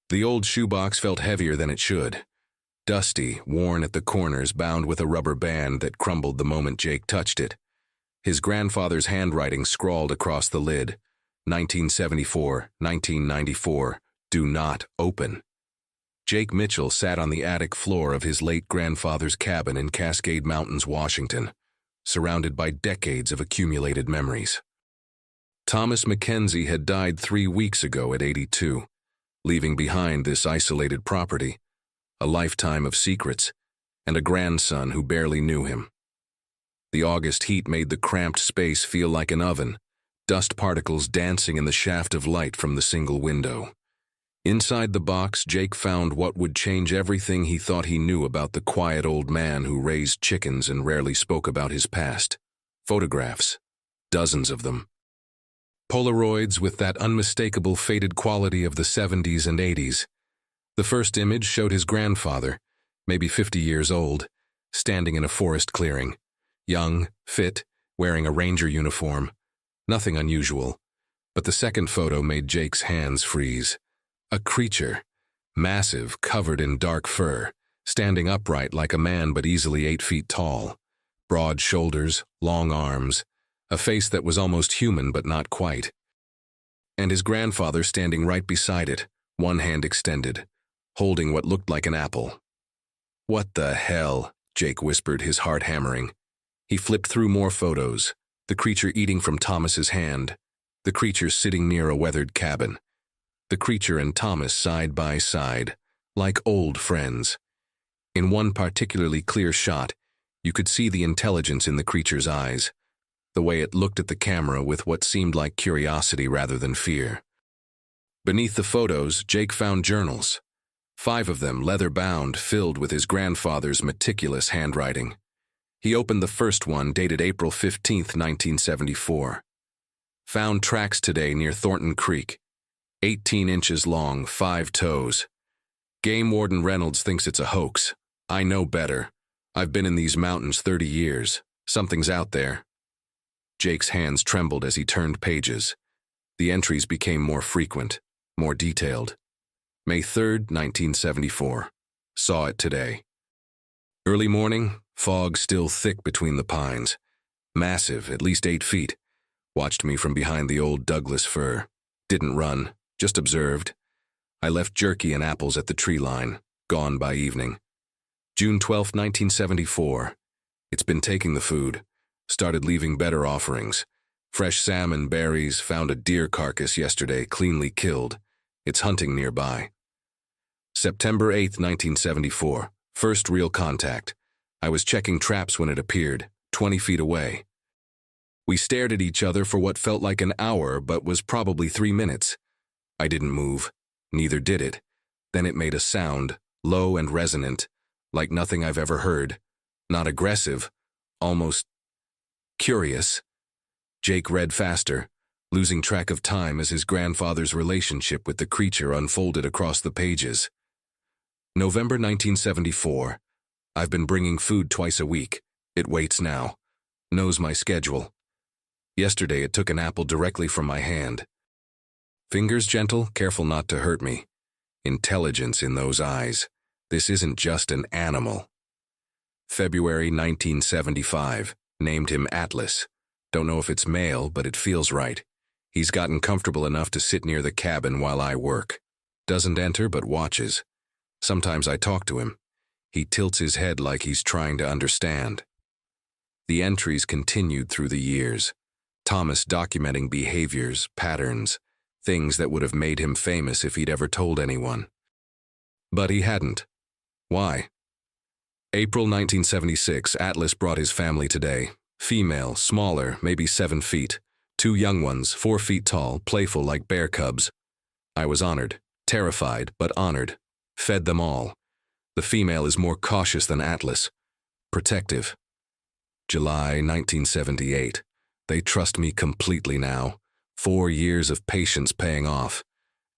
The old shoebox felt heavier than it should. Dusty, worn at the corners, bound with a rubber band that crumbled the moment Jake touched it. His grandfather's handwriting scrawled across the lid. 1974, 1994, do not open. Jake Mitchell sat on the attic floor of his late grandfather's cabin in Cascade Mountains, Washington, surrounded by decades of accumulated memories. Thomas McKenzie had died 3 weeks ago at 82, leaving behind this isolated property, a lifetime of secrets, and a grandson who barely knew him. The August heat made the cramped space feel like an oven, dust particles dancing in the shaft of light from the single window. Inside the box, Jake found what would change everything he thought he knew about the quiet old man who raised chickens and rarely spoke about his past. Photographs. Dozens of them. Polaroids with that unmistakable faded quality of the 70s and 80s. The first image showed his grandfather, maybe 50 years old, standing in a forest clearing. Young, fit, wearing a ranger uniform. Nothing unusual. But the second photo made Jake's hands freeze. A creature, massive, covered in dark fur, standing upright like a man but easily 8 feet tall. Broad shoulders, long arms, a face that was almost human but not quite. And his grandfather standing right beside it, one hand extended, holding what looked like an apple. "What the hell?" Jake whispered, his heart hammering. He flipped through more photos, the creature eating from Thomas's hand, the creature sitting near a weathered cabin, the creature and Thomas side by side, like old friends. In one particularly clear shot, you could see the intelligence in the creature's eyes, the way it looked at the camera with what seemed like curiosity rather than fear. Beneath the photos, Jake found journals, 5 of them leather-bound, filled with his grandfather's meticulous handwriting. He opened the first one, dated April 15, 1974. Found tracks today near Thornton Creek. 18 inches long, 5 toes. Game Warden Reynolds thinks it's a hoax. I know better. I've been in these mountains 30 years. Something's out there. Jake's hands trembled as he turned pages. The entries became more frequent, more detailed. May 3, 1974. Saw it today. Early morning, fog still thick between the pines. Massive, at least 8 feet. Watched me from behind the old Douglas fir. Didn't run, just observed. I left jerky and apples at the tree line, gone by evening. June 12, 1974. It's been taking the food. Started leaving better offerings. Fresh salmon, berries, found a deer carcass yesterday, cleanly killed. It's hunting nearby. September 8, 1974. First real contact. I was checking traps when it appeared, 20 feet away. We stared at each other for what felt like an hour, but was probably 3 minutes. I didn't move. Neither did it. Then it made a sound, low and resonant, like nothing I've ever heard. Not aggressive, almost curious. Jake read faster, losing track of time as his grandfather's relationship with the creature unfolded across the pages. November 1974. I've been bringing food twice a week. It waits now. Knows my schedule. Yesterday it took an apple directly from my hand. Fingers gentle, careful not to hurt me. Intelligence in those eyes. This isn't just an animal. February 1975. Named him Atlas. Don't know if it's male, but it feels right. He's gotten comfortable enough to sit near the cabin while I work. Doesn't enter, but watches. Sometimes I talk to him. He tilts his head like he's trying to understand. The entries continued through the years. Thomas documenting behaviors, patterns, things that would have made him famous if he'd ever told anyone. But he hadn't. Why? April 1976, Atlas brought his family today. Female, smaller, maybe 7 feet. 2 young ones, 4 feet tall, playful like bear cubs. I was honored, terrified, but honored. Fed them all. The female is more cautious than Atlas. Protective. July 1978. They trust me completely now. 4 years of patience paying off.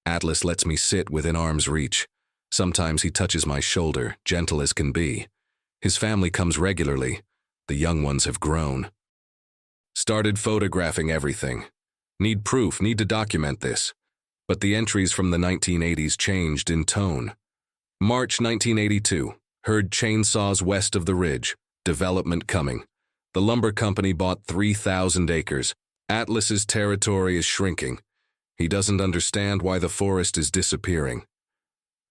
Atlas lets me sit within arm's reach. Sometimes he touches my shoulder, gentle as can be. His family comes regularly. The young ones have grown. Started photographing everything. Need proof, need to document this. But the entries from the 1980s changed in tone. March 1982, heard chainsaws west of the ridge, development coming. The lumber company bought 3,000 acres. Atlas's territory is shrinking. He doesn't understand why the forest is disappearing.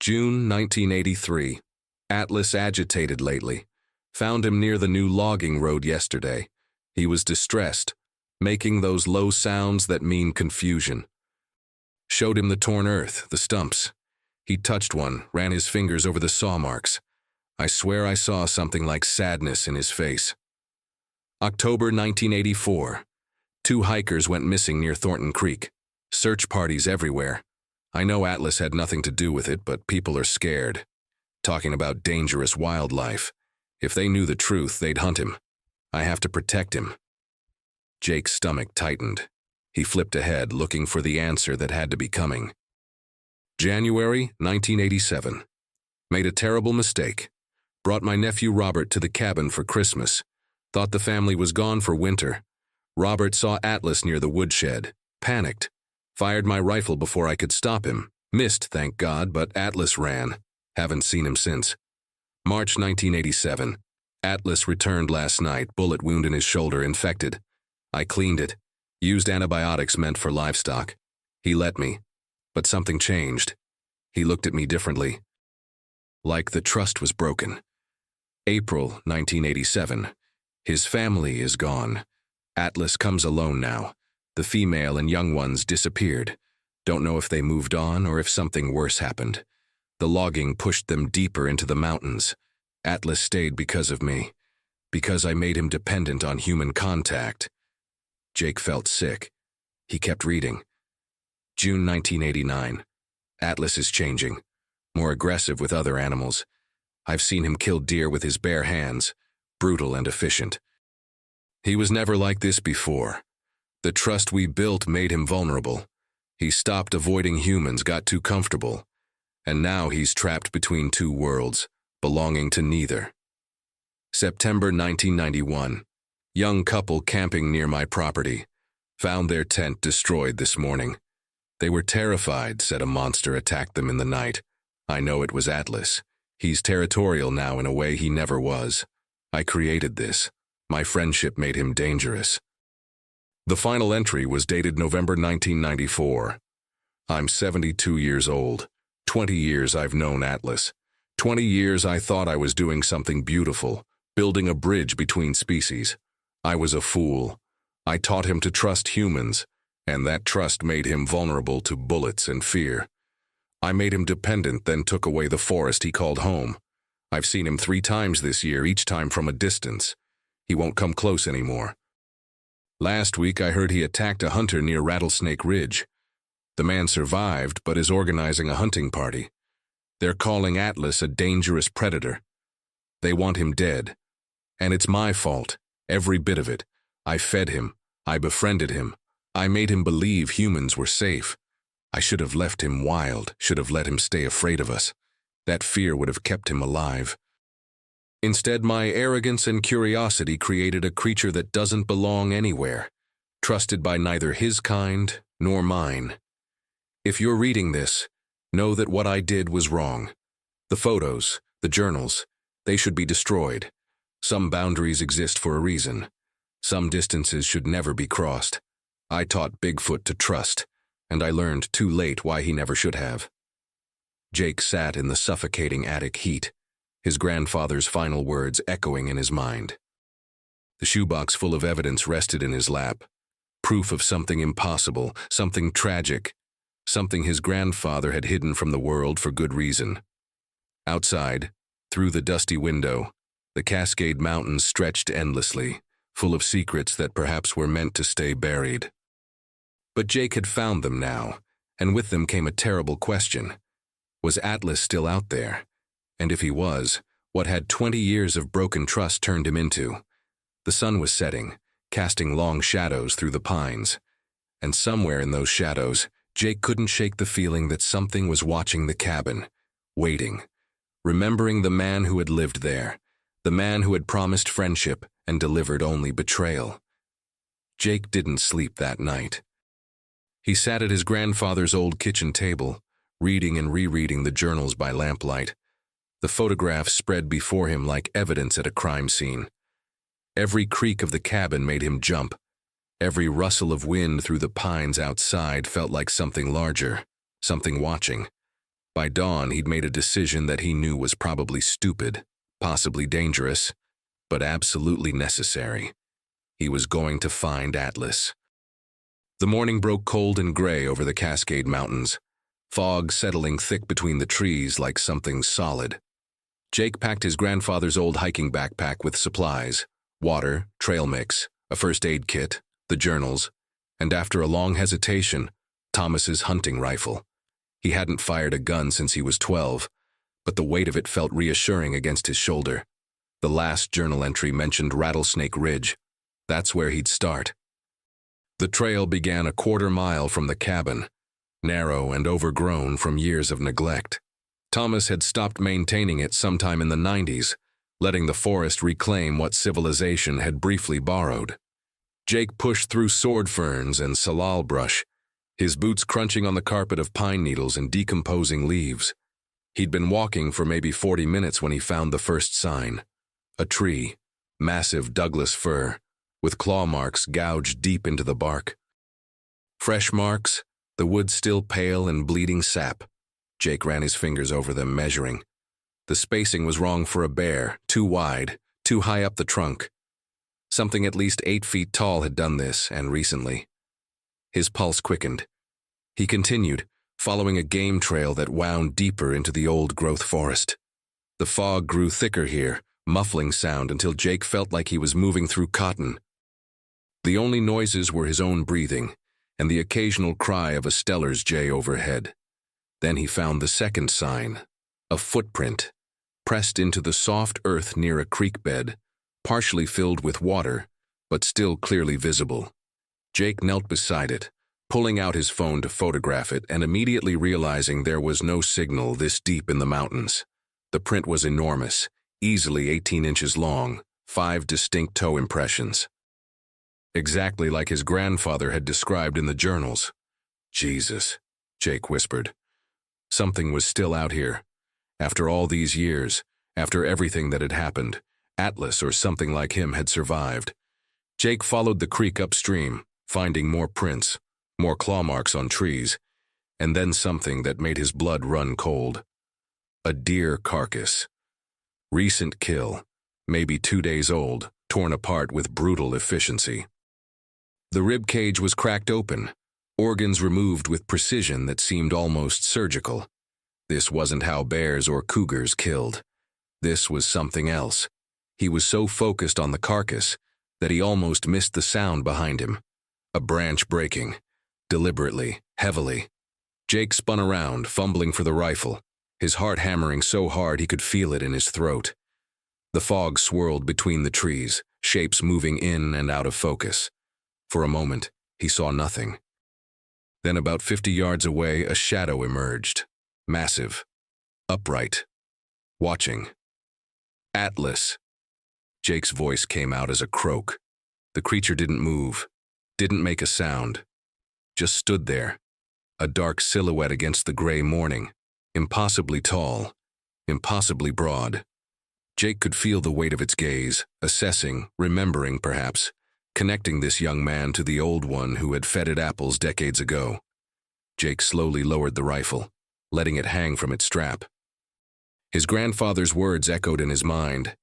June 1983, Atlas agitated lately. Found him near the new logging road yesterday. He was distressed, making those low sounds that mean confusion. Showed him the torn earth, the stumps. He touched one, ran his fingers over the saw marks. I swear I saw something like sadness in his face. October 1984. 2 hikers went missing near Thornton Creek. Search parties everywhere. I know Atlas had nothing to do with it, but people are scared. Talking about dangerous wildlife. If they knew the truth, they'd hunt him. I have to protect him. Jake's stomach tightened. He flipped ahead, looking for the answer that had to be coming. January 1987. Made a terrible mistake. Brought my nephew Robert to the cabin for Christmas. Thought the family was gone for winter. Robert saw Atlas near the woodshed. Panicked. Fired my rifle before I could stop him. Missed, thank God, but Atlas ran. Haven't seen him since. March 1987. Atlas returned last night, bullet wound in his shoulder, infected. I cleaned it. Used antibiotics meant for livestock. He let me. But something changed. He looked at me differently. Like the trust was broken. April 1987. His family is gone. Atlas comes alone now. The female and young ones disappeared. Don't know if they moved on or if something worse happened. The logging pushed them deeper into the mountains. Atlas stayed because of me. Because I made him dependent on human contact. Jake felt sick. He kept reading. June 1989. Atlas is changing. More aggressive with other animals. I've seen him kill deer with his bare hands. Brutal and efficient. He was never like this before. The trust we built made him vulnerable. He stopped avoiding humans, got too comfortable. And now he's trapped between 2 worlds, belonging to neither. September 1991. Young couple camping near my property. Found their tent destroyed this morning. They were terrified, said a monster attacked them in the night. I know it was Atlas. He's territorial now in a way he never was. I created this. My friendship made him dangerous. The final entry was dated November 1994. I'm 72 years old. 20 years I've known Atlas. 20 years I thought I was doing something beautiful, building a bridge between species. I was a fool. I taught him to trust humans, and that trust made him vulnerable to bullets and fear. I made him dependent, then took away the forest he called home. I've seen him 3 times this year, each time from a distance. He won't come close anymore. Last week I heard he attacked a hunter near Rattlesnake Ridge. The man survived, but is organizing a hunting party. They're calling Atlas a dangerous predator. They want him dead. And it's my fault, every bit of it. I fed him. I befriended him. I made him believe humans were safe. I should have left him wild, should have let him stay afraid of us. That fear would have kept him alive. Instead, my arrogance and curiosity created a creature that doesn't belong anywhere, trusted by neither his kind nor mine. If you're reading this, know that what I did was wrong. The photos, the journals, they should be destroyed. Some boundaries exist for a reason. Some distances should never be crossed. I taught Bigfoot to trust, and I learned too late why he never should have. Jake sat in the suffocating attic heat, his grandfather's final words echoing in his mind. The shoebox full of evidence rested in his lap. Proof of something impossible, something tragic, something his grandfather had hidden from the world for good reason. Outside, through the dusty window, the Cascade Mountains stretched endlessly, full of secrets that perhaps were meant to stay buried. But Jake had found them now, and with them came a terrible question. Was Atlas still out there? And if he was, what had 20 years of broken trust turned him into? The sun was setting, casting long shadows through the pines. And somewhere in those shadows, Jake couldn't shake the feeling that something was watching the cabin, waiting, remembering the man who had lived there, the man who had promised friendship and delivered only betrayal. Jake didn't sleep that night. He sat at his grandfather's old kitchen table, reading and rereading the journals by lamplight. The photographs spread before him like evidence at a crime scene. Every creak of the cabin made him jump. Every rustle of wind through the pines outside felt like something larger, something watching. By dawn, he'd made a decision that he knew was probably stupid, possibly dangerous, but absolutely necessary. He was going to find Atlas. The morning broke cold and gray over the Cascade Mountains, fog settling thick between the trees like something solid. Jake packed his grandfather's old hiking backpack with supplies, water, trail mix, a first aid kit, the journals, and after a long hesitation, Thomas's hunting rifle. He hadn't fired a gun since he was 12, but the weight of it felt reassuring against his shoulder. The last journal entry mentioned Rattlesnake Ridge. That's where he'd start. The trail began a quarter-mile from the cabin, narrow and overgrown from years of neglect. Thomas had stopped maintaining it sometime in the 90s, letting the forest reclaim what civilization had briefly borrowed. Jake pushed through sword ferns and salal brush, his boots crunching on the carpet of pine needles and decomposing leaves. He'd been walking for maybe 40 minutes when he found the first sign. A tree, massive Douglas fir, with claw marks gouged deep into the bark. Fresh marks, the wood still pale and bleeding sap. Jake ran his fingers over them, measuring. The spacing was wrong for a bear, too wide, too high up the trunk. Something at least 8 feet tall had done this, and recently. His pulse quickened. He continued, following a game trail that wound deeper into the old-growth forest. The fog grew thicker here, muffling sound until Jake felt like he was moving through cotton. The only noises were his own breathing and the occasional cry of a Steller's jay overhead. Then he found the second sign, a footprint, pressed into the soft earth near a creek bed, partially filled with water, but still clearly visible. Jake knelt beside it, pulling out his phone to photograph it and immediately realizing there was no signal this deep in the mountains. The print was enormous, easily 18 inches long, 5 distinct toe impressions. Exactly like his grandfather had described in the journals. Jesus, Jake whispered. Something was still out here. After all these years, after everything that had happened, Atlas or something like him had survived. Jake followed the creek upstream, finding more prints, more claw marks on trees, and then something that made his blood run cold. A deer carcass. Recent kill, maybe 2 days old, torn apart with brutal efficiency. The rib cage was cracked open, organs removed with precision that seemed almost surgical. This wasn't how bears or cougars killed. This was something else. He was so focused on the carcass that he almost missed the sound behind him. A branch breaking, deliberately, heavily. Jake spun around, fumbling for the rifle, his heart hammering so hard he could feel it in his throat. The fog swirled between the trees, shapes moving in and out of focus. For a moment, he saw nothing. Then about 50 yards away, a shadow emerged. Massive. Upright. Watching. Atlas. Jake's voice came out as a croak. The creature didn't move, didn't make a sound. Just stood there. A dark silhouette against the gray morning. Impossibly tall. Impossibly broad. Jake could feel the weight of its gaze, assessing, remembering perhaps, connecting this young man to the old one who had fed it apples decades ago. Jake slowly lowered the rifle, letting it hang from its strap. His grandfather's words echoed in his mind.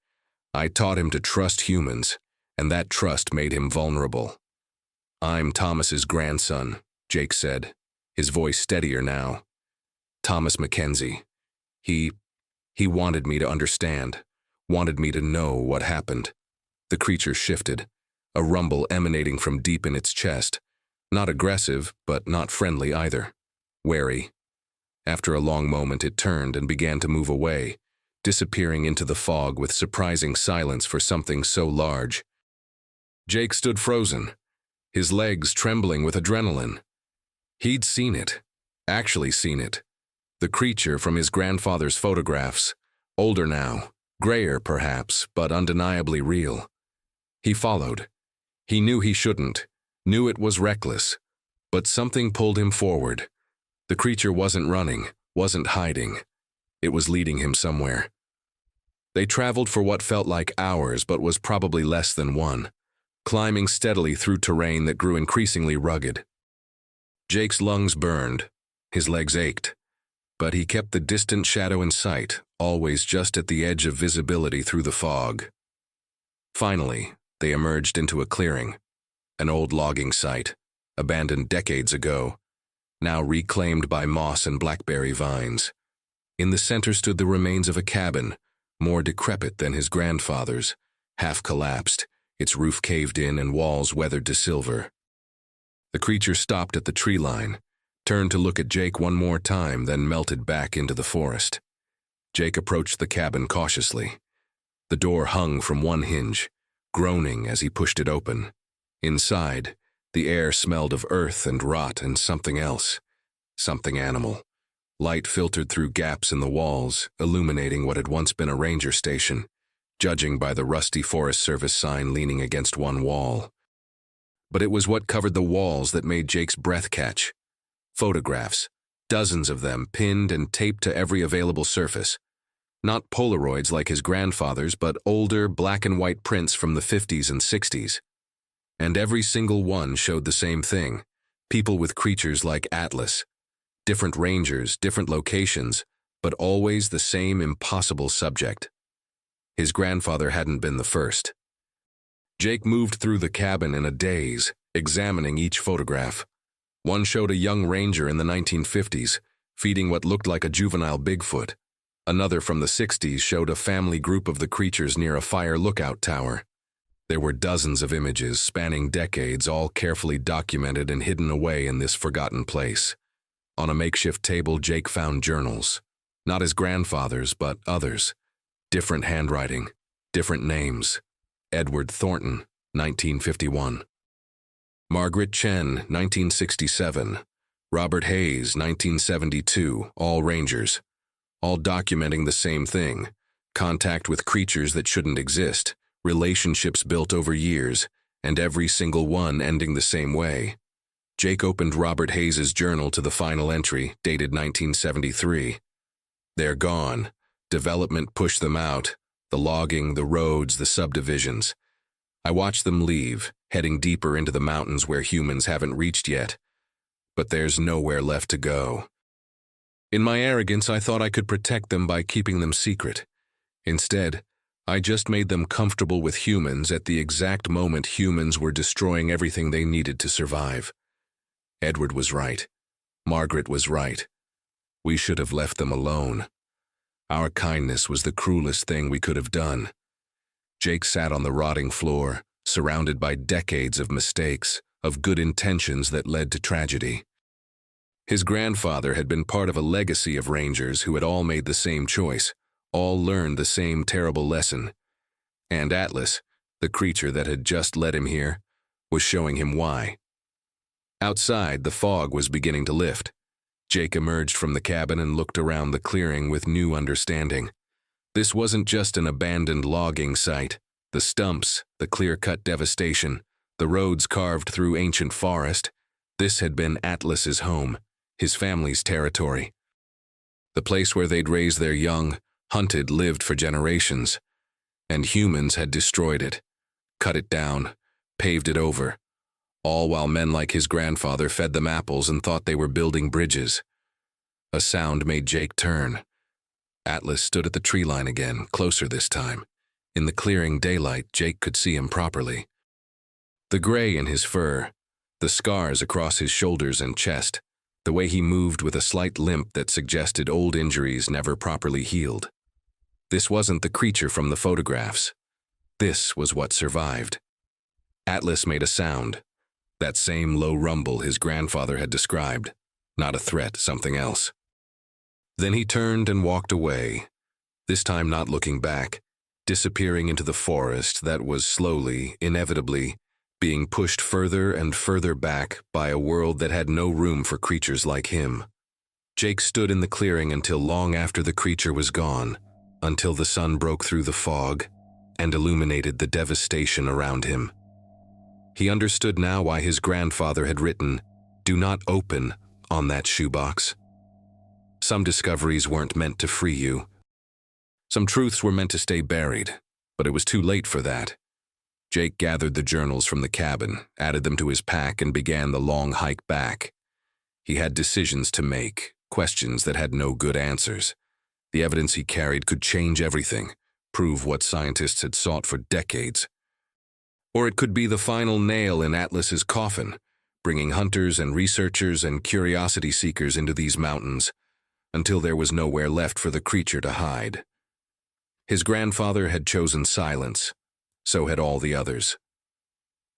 I taught him to trust humans, and that trust made him vulnerable. I'm Thomas's grandson, Jake said, his voice steadier now. Thomas McKenzie. He wanted me to understand, wanted me to know what happened. The creature shifted, a rumble emanating from deep in its chest. Not aggressive, but not friendly either. Wary. After a long moment, it turned and began to move away, disappearing into the fog with surprising silence for something so large. Jake stood frozen, his legs trembling with adrenaline. He'd seen it, actually seen it. The creature from his grandfather's photographs, older now, grayer perhaps, but undeniably real. He followed. He knew he shouldn't, knew it was reckless, But something pulled him forward. The creature wasn't running, wasn't hiding. It was leading him somewhere. They traveled for what felt like hours but was probably less than one, climbing steadily through terrain that grew increasingly rugged. Jake's lungs burned, his legs ached, but he kept the distant shadow in sight, always just at the edge of visibility through the fog. Finally, they emerged into a clearing, an old logging site, abandoned decades ago, now reclaimed by moss and blackberry vines. In the center stood the remains of a cabin, more decrepit than his grandfather's, half collapsed, its roof caved in and walls weathered to silver. The creature stopped at the tree line, turned to look at Jake one more time, then melted back into the forest. Jake approached the cabin cautiously. The door hung from one hinge, groaning as he pushed it open. Inside, the air smelled of earth and rot and something else, something animal. Light filtered through gaps in the walls, illuminating what had once been a ranger station, judging by the rusty Forest Service sign leaning against one wall. But it was what covered the walls that made Jake's breath catch. Photographs, dozens of them pinned and taped to every available surface. Not Polaroids like his grandfather's, but older black and white prints from the 50s and 60s. And every single one showed the same thing: people with creatures like Atlas. Different rangers, different locations, but always the same impossible subject. His grandfather hadn't been the first. Jake moved through the cabin in a daze, examining each photograph. One showed a young ranger in the 1950s, feeding what looked like a juvenile Bigfoot. Another from the 60s showed a family group of the creatures near a fire lookout tower. There were dozens of images spanning decades, all carefully documented and hidden away in this forgotten place. On a makeshift table, Jake found journals. Not his grandfather's, but others. Different handwriting, different names. Edward Thornton, 1951. Margaret Chen, 1967. Robert Hayes, 1972, all rangers. All documenting the same thing: contact with creatures that shouldn't exist, relationships built over years, and every single one ending the same way. Jake opened Robert Hayes's journal to the final entry, dated 1973. They're gone. Development pushed them out. The logging, the roads, the subdivisions. I watched them leave, heading deeper into the mountains where humans haven't reached yet. But there's nowhere left to go. In my arrogance, I thought I could protect them by keeping them secret. Instead, I just made them comfortable with humans at the exact moment humans were destroying everything they needed to survive. Edward was right. Margaret was right. We should have left them alone. Our kindness was the cruelest thing we could have done. Jake sat on the rotting floor, surrounded by decades of mistakes, of good intentions that led to tragedy. His grandfather had been part of a legacy of rangers who had all made the same choice, all learned the same terrible lesson. And Atlas, the creature that had just led him here, was showing him why. Outside, the fog was beginning to lift. Jake emerged from the cabin and looked around the clearing with new understanding. This wasn't just an abandoned logging site. The stumps, the clear-cut devastation, the roads carved through ancient forest. This had been Atlas's home, his family's territory. The place where they'd raised their young, hunted, lived for generations. And humans had destroyed it, cut it down, paved it over. All while men like his grandfather fed them apples and thought they were building bridges. A sound made Jake turn. Atlas stood at the tree line again, closer this time. In the clearing daylight, Jake could see him properly. The gray in his fur, the scars across his shoulders and chest, the way he moved with a slight limp that suggested old injuries never properly healed. This wasn't the creature from the photographs. This was what survived. Atlas made a sound. That same low rumble his grandfather had described. Not a threat, something else. Then he turned and walked away, this time not looking back, disappearing into the forest that was slowly, inevitably, being pushed further and further back by a world that had no room for creatures like him. Jake stood in the clearing until long after the creature was gone, until the sun broke through the fog and illuminated the devastation around him. He understood now why his grandfather had written, Do not open on that shoebox. Some discoveries weren't meant to free you. Some truths were meant to stay buried, but it was too late for that. Jake gathered the journals from the cabin, added them to his pack, and began the long hike back. He had decisions to make, questions that had no good answers. The evidence he carried could change everything, prove what scientists had sought for decades. Or it could be the final nail in Atlas's coffin, bringing hunters and researchers and curiosity seekers into these mountains until there was nowhere left for the creature to hide. His grandfather had chosen silence. So had all the others.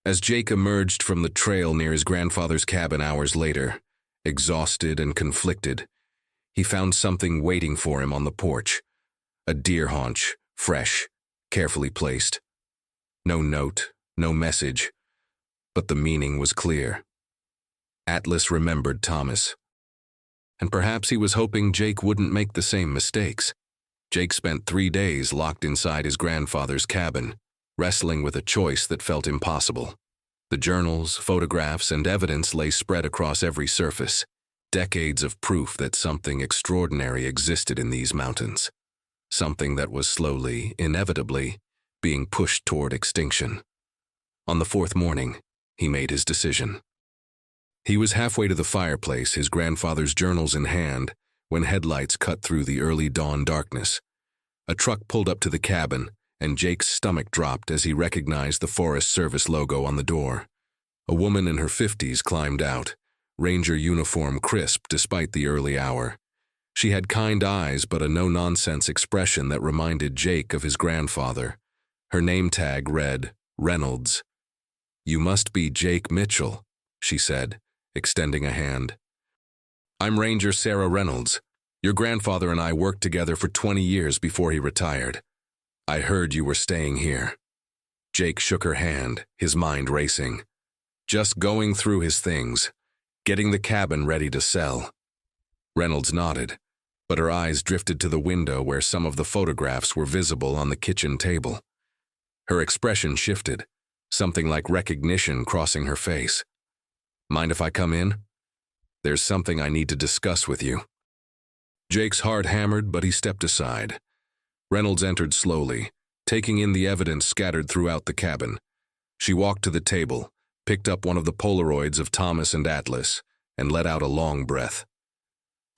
As Jake emerged from the trail near his grandfather's cabin hours later, exhausted and conflicted, he found something waiting for him on the porch. A deer haunch, fresh, carefully placed. No note, no message, but the meaning was clear. Atlas remembered Thomas. And perhaps he was hoping Jake wouldn't make the same mistakes. Jake spent 3 days locked inside his grandfather's cabin, wrestling with a choice that felt impossible. The journals, photographs, and evidence lay spread across every surface, decades of proof that something extraordinary existed in these mountains, something that was slowly, inevitably, being pushed toward extinction. On the 4th morning, he made his decision. He was halfway to the fireplace, his grandfather's journals in hand, when headlights cut through the early dawn darkness. A truck pulled up to the cabin, and Jake's stomach dropped as he recognized the Forest Service logo on the door. A woman in her 50s climbed out, ranger uniform crisp despite the early hour. She had kind eyes but a no-nonsense expression that reminded Jake of his grandfather. Her name tag read, Reynolds. "You must be Jake Mitchell," she said, extending a hand. "I'm Ranger Sarah Reynolds. Your grandfather and I worked together for 20 years before he retired. I heard you were staying here." Jake shook her hand, his mind racing. Just going through his things, getting the cabin ready to sell. Reynolds nodded, but her eyes drifted to the window where some of the photographs were visible on the kitchen table. Her expression shifted, something like recognition crossing her face. "Mind if I come in? There's something I need to discuss with you." Jake's heart hammered, but he stepped aside. Reynolds entered slowly, taking in the evidence scattered throughout the cabin. She walked to the table, picked up one of the Polaroids of Thomas and Atlas, and let out a long breath.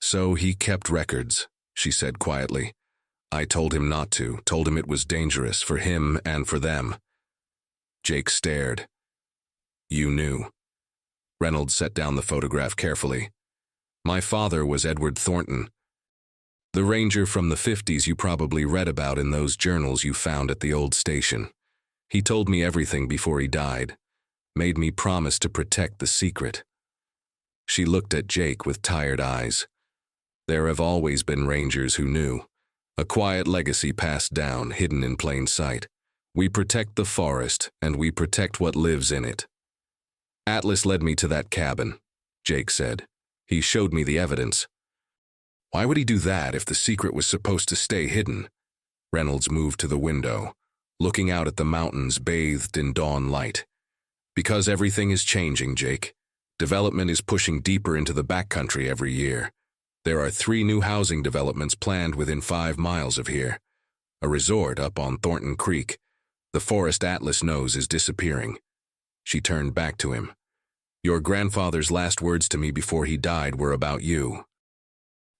"So he kept records," she said quietly. "I told him not to, told him it was dangerous for him and for them." Jake stared. "You knew." Reynolds set down the photograph carefully. "My father was Edward Thornton. The ranger from the 50s you probably read about in those journals you found at the old station. He told me everything before he died, made me promise to protect the secret." She looked at Jake with tired eyes. There have always been rangers who knew. A quiet legacy passed down, hidden in plain sight. We protect the forest, and we protect what lives in it. "Atlas led me to that cabin," Jake said. "He showed me the evidence." "Why would he do that if the secret was supposed to stay hidden?" Reynolds moved to the window, looking out at the mountains bathed in dawn light. "Because everything is changing, Jake. Development is pushing deeper into the backcountry every year. There are 3 new housing developments planned within 5 miles of here. A resort up on Thornton Creek. The forest Atlas knows is disappearing." She turned back to him. "Your grandfather's last words to me before he died were about you.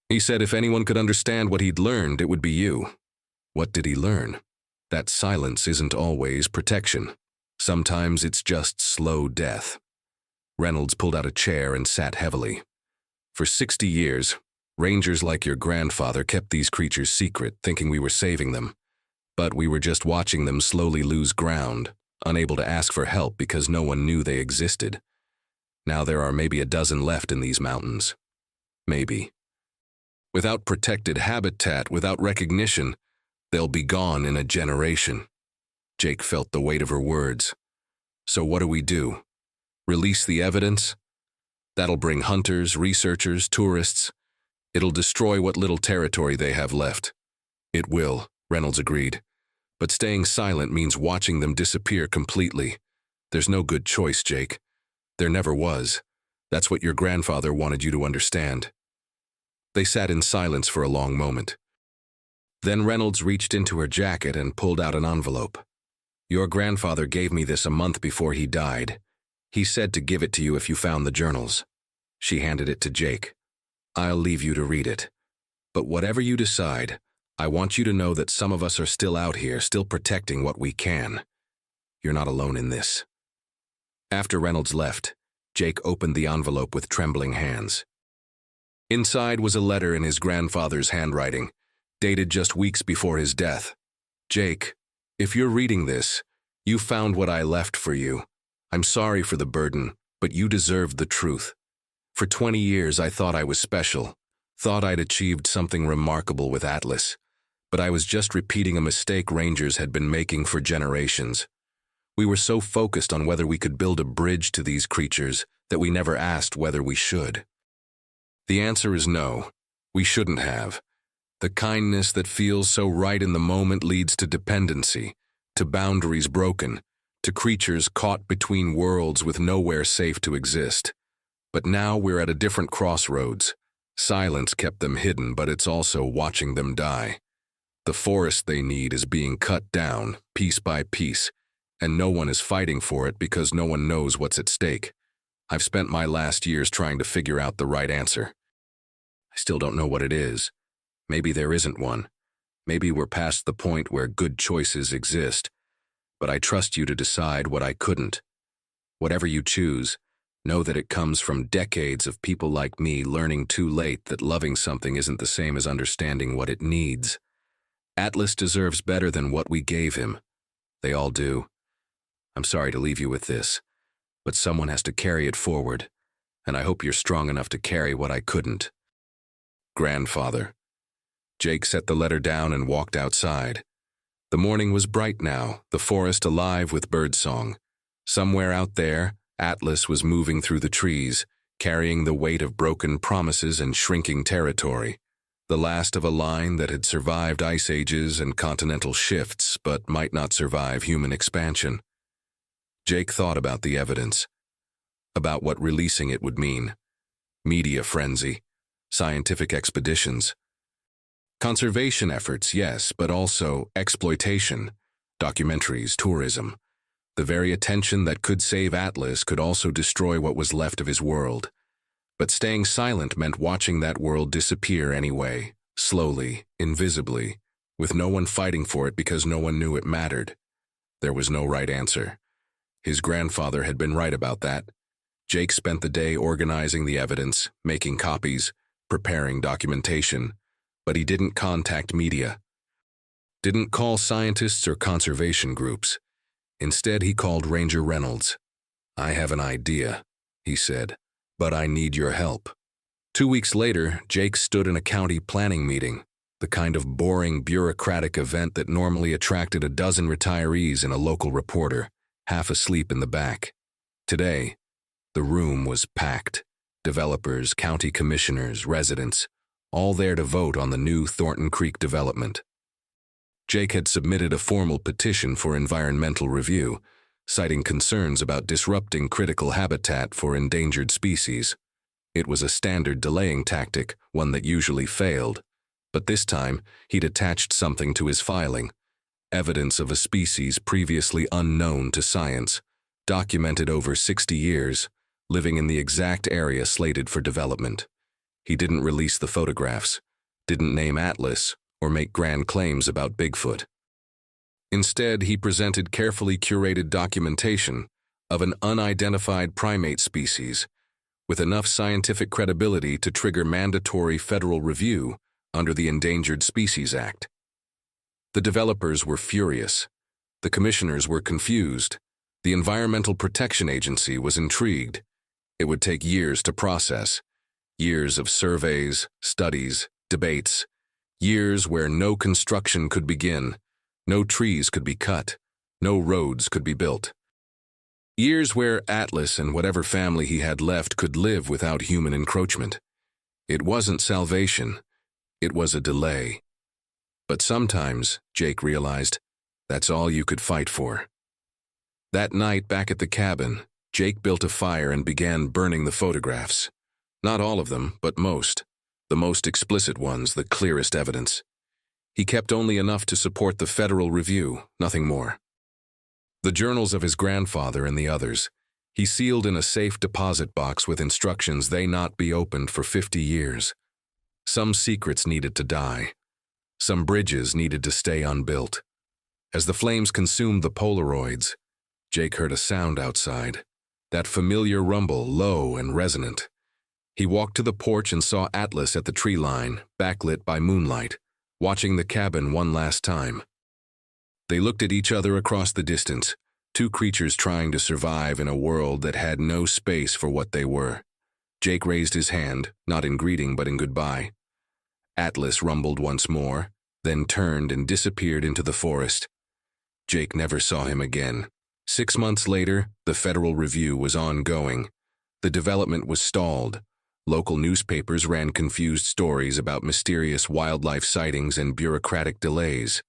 He said if anyone could understand what he'd learned, it would be you." What did he learn? That silence isn't always protection. Sometimes it's just slow death. Reynolds pulled out a chair and sat heavily. "For 60 years, rangers like your grandfather kept these creatures secret, thinking we were saving them. But we were just watching them slowly lose ground, unable to ask for help because no one knew they existed. Now there are maybe a dozen left in these mountains. Maybe. Without protected habitat, without recognition, they'll be gone in a generation." Jake felt the weight of her words. "So what do we do? Release the evidence? That'll bring hunters, researchers, tourists. It'll destroy what little territory they have left." "It will," Reynolds agreed. "But staying silent means watching them disappear completely. There's no good choice, Jake. There never was. That's what your grandfather wanted you to understand." They sat in silence for a long moment. Then Reynolds reached into her jacket and pulled out an envelope. "Your grandfather gave me this a month before he died. He said to give it to you if you found the journals." She handed it to Jake. "I'll leave you to read it. But whatever you decide, I want you to know that some of us are still out here, still protecting what we can. You're not alone in this." After Reynolds left, Jake opened the envelope with trembling hands. Inside was a letter in his grandfather's handwriting, dated just weeks before his death. "Jake, if you're reading this, you found what I left for you. I'm sorry for the burden, but you deserved the truth. For 20 years I thought I was special, thought I'd achieved something remarkable with Atlas, but I was just repeating a mistake rangers had been making for generations. We were so focused on whether we could build a bridge to these creatures that we never asked whether we should. The answer is no, we shouldn't have. The kindness that feels so right in the moment leads to dependency, to boundaries broken, to creatures caught between worlds with nowhere safe to exist. But now we're at a different crossroads. Silence kept them hidden, but it's also watching them die. The forest they need is being cut down, piece by piece, and no one is fighting for it because no one knows what's at stake. I've spent my last years trying to figure out the right answer. I still don't know what it is. Maybe there isn't one. Maybe we're past the point where good choices exist. But I trust you to decide what I couldn't. Whatever you choose, know that it comes from decades of people like me learning too late that loving something isn't the same as understanding what it needs. Atlas deserves better than what we gave him. They all do. I'm sorry to leave you with this, but someone has to carry it forward, and I hope you're strong enough to carry what I couldn't. Grandfather. Jake set the letter down and walked outside. The morning was bright now, the forest alive with birdsong. Somewhere out there, Atlas was moving through the trees, carrying the weight of broken promises and shrinking territory. The last of a line that had survived ice ages and continental shifts, but might not survive human expansion. Jake thought about the evidence, about what releasing it would mean. Media frenzy, scientific expeditions. Conservation efforts, yes, but also exploitation, documentaries, tourism. The very attention that could save Atlas could also destroy what was left of his world. But staying silent meant watching that world disappear anyway, slowly, invisibly, with no one fighting for it because no one knew it mattered. There was no right answer. His grandfather had been right about that. Jake spent the day organizing the evidence, making copies, preparing documentation, but he didn't contact media. Didn't call scientists or conservation groups. Instead, he called Ranger Reynolds. "I have an idea," he said, "but I need your help." 2 weeks later, Jake stood in a county planning meeting, the kind of boring bureaucratic event that normally attracted a dozen retirees and a local reporter, half asleep in the back. Today, the room was packed. Developers, county commissioners, residents, all there to vote on the new Thornton Creek development. Jake had submitted a formal petition for environmental review, citing concerns about disrupting critical habitat for endangered species. It was a standard delaying tactic, one that usually failed, but this time he'd attached something to his filing, evidence of a species previously unknown to science, documented over 60 years, living in the exact area slated for development. He didn't release the photographs, didn't name Atlas, or make grand claims about Bigfoot. Instead, he presented carefully curated documentation of an unidentified primate species, with enough scientific credibility to trigger mandatory federal review under the Endangered Species Act. The developers were furious. The commissioners were confused. The Environmental Protection Agency was intrigued. It would take years to process, years of surveys, studies, debates, years where no construction could begin, no trees could be cut, no roads could be built. Years where Atlas and whatever family he had left could live without human encroachment. It wasn't salvation, it was a delay. But sometimes, Jake realized, that's all you could fight for. That night back at the cabin, Jake built a fire and began burning the photographs. Not all of them, but most. The most explicit ones, the clearest evidence. He kept only enough to support the federal review, nothing more. The journals of his grandfather and the others, he sealed in a safe deposit box with instructions they not be opened for 50 years. Some secrets needed to die. Some bridges needed to stay unbuilt. As the flames consumed the Polaroids, Jake heard a sound outside, that familiar rumble, low and resonant. He walked to the porch and saw Atlas at the tree line, backlit by moonlight, watching the cabin one last time. They looked at each other across the distance, two creatures trying to survive in a world that had no space for what they were. Jake raised his hand, not in greeting but in goodbye. Atlas rumbled once more, then turned and disappeared into the forest. Jake never saw him again. 6 months later, the federal review was ongoing. The development was stalled. Local newspapers ran confused stories about mysterious wildlife sightings and bureaucratic delays.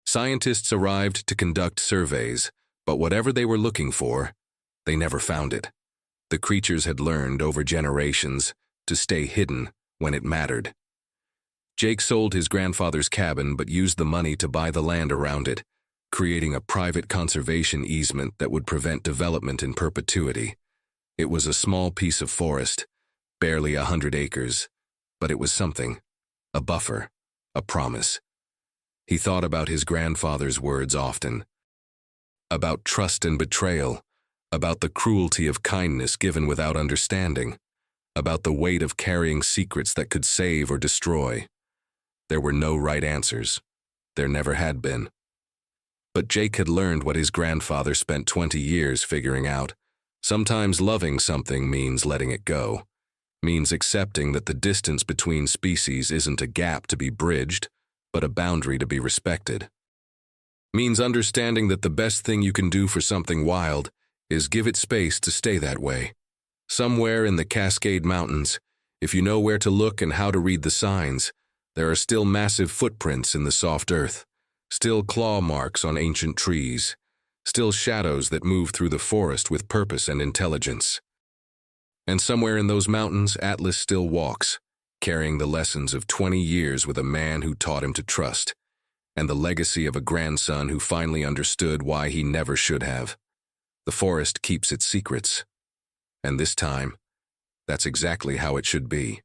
Scientists arrived to conduct surveys, but whatever they were looking for, they never found it. The creatures had learned over generations to stay hidden when it mattered. Jake sold his grandfather's cabin but used the money to buy the land around it, creating a private conservation easement that would prevent development in perpetuity. It was a small piece of forest, barely 100 acres, but it was something, a buffer, a promise. He thought about his grandfather's words often, about trust and betrayal, about the cruelty of kindness given without understanding, about the weight of carrying secrets that could save or destroy. There were no right answers. There never had been. But Jake had learned what his grandfather spent 20 years figuring out. Sometimes loving something means letting it go, means accepting that the distance between species isn't a gap to be bridged, but a boundary to be respected. Means understanding that the best thing you can do for something wild is give it space to stay that way. Somewhere in the Cascade Mountains, if you know where to look and how to read the signs, there are still massive footprints in the soft earth. Still claw marks on ancient trees, still shadows that move through the forest with purpose and intelligence. And somewhere in those mountains, Atlas still walks, carrying the lessons of 20 years with a man who taught him to trust, and the legacy of a grandson who finally understood why he never should have. The forest keeps its secrets, and this time, that's exactly how it should be.